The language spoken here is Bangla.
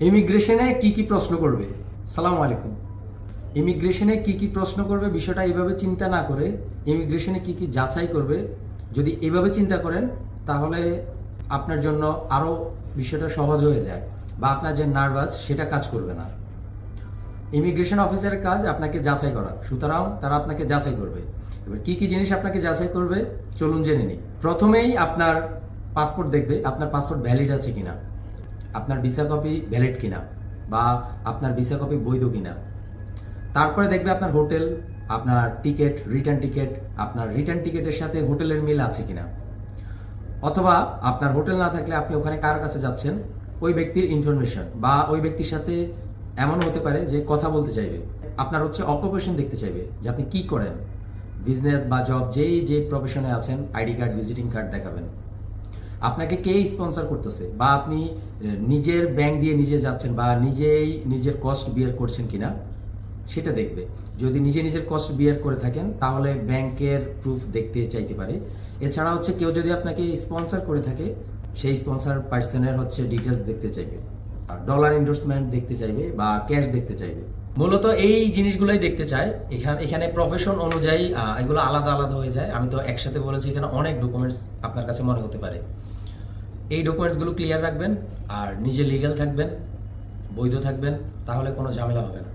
ইমিগ্রেশনে কি কি প্রশ্ন করবে? সালামু আলাইকুম। ইমিগ্রেশনে কি কি প্রশ্ন করবে বিষয়টা এইভাবে চিন্তা না করে ইমিগ্রেশনে কি কি যাচাই করবে যদি এভাবে চিন্তা করেন তাহলে আপনার জন্য আরও বিষয়টা সহজ হয়ে যায় বা আপনার যে নার্ভাস সেটা কাজ করবে না। ইমিগ্রেশন অফিসারের কাজ আপনাকে যাচাই করা, সুতরাং তারা আপনাকে যাচাই করবে। এবার কি কি জিনিস আপনাকে যাচাই করবে চলুন জেনে নিই। প্রথমেই আপনার পাসপোর্ট দেখবে, আপনার পাসপোর্ট ভ্যালিড আছে কিনা, আপনার ভিসা কপি ভ্যালিড কিনা বা আপনার ভিসা কপি বৈধ কিনা। তারপরে দেখবে আপনার হোটেল, আপনার টিকিট, রিটার্ন টিকিট, আপনার রিটার্ন টিকিটের সাথে হোটেলের মিল আছে কিনা, অথবা আপনার হোটেল না থাকলে আপনি ওখানে কার কাছে যাচ্ছেন ওই ব্যক্তির ইনফরমেশন বা ওই ব্যক্তির সাথে এমন হতে পারে যে কথা বলতে চাইবে। আপনার অকুপেশন দেখতে চাইবে যে আপনি কি করেন, বিজনেস বা জব, যে প্রফেশনে আছেন আইডি কার্ড, ভিজিটিং কার্ড দেখাবেন। আপনাকে কে স্পন্সর করতেছে বা আপনি নিজের ব্যাংক দিয়ে নিজে যাচ্ছেন বা নিজেই নিজের কস্ট বিয়ার করছেন কিনা সেটা দেখবে। যদি নিজের কস্ট বিয়ার করে থাকেন তাহলে ব্যাংকের প্রুফ দেখতে চাইতে পারে। এছাড়া কেউ যদি আপনাকে স্পন্সর করে থাকে সেই স্পন্সর পার্সনের ডিটেলস দেখতে চাইবে, ডলার এন্ডোর্সমেন্ট দেখতে চাইবে বা ক্যাশ দেখতে চাইবে। মূলত এই জিনিসগুলোই দেখতে চায়। এখানে প্রফেশন অনুযায়ী এগুলো আলাদা আলাদা হয়ে যায়। আমি তো একসাথে বলেছি, এখানে অনেক ডকুমেন্টস আপনার কাছে মনে হতে পারে। এই ডকুমেন্টসগুলো ক্লিয়ার রাখবেন আর নিজে লিগ্যাল থাকবেন, বৈধ থাকবেন, তাহলে কোনো ঝামেলা হবে না।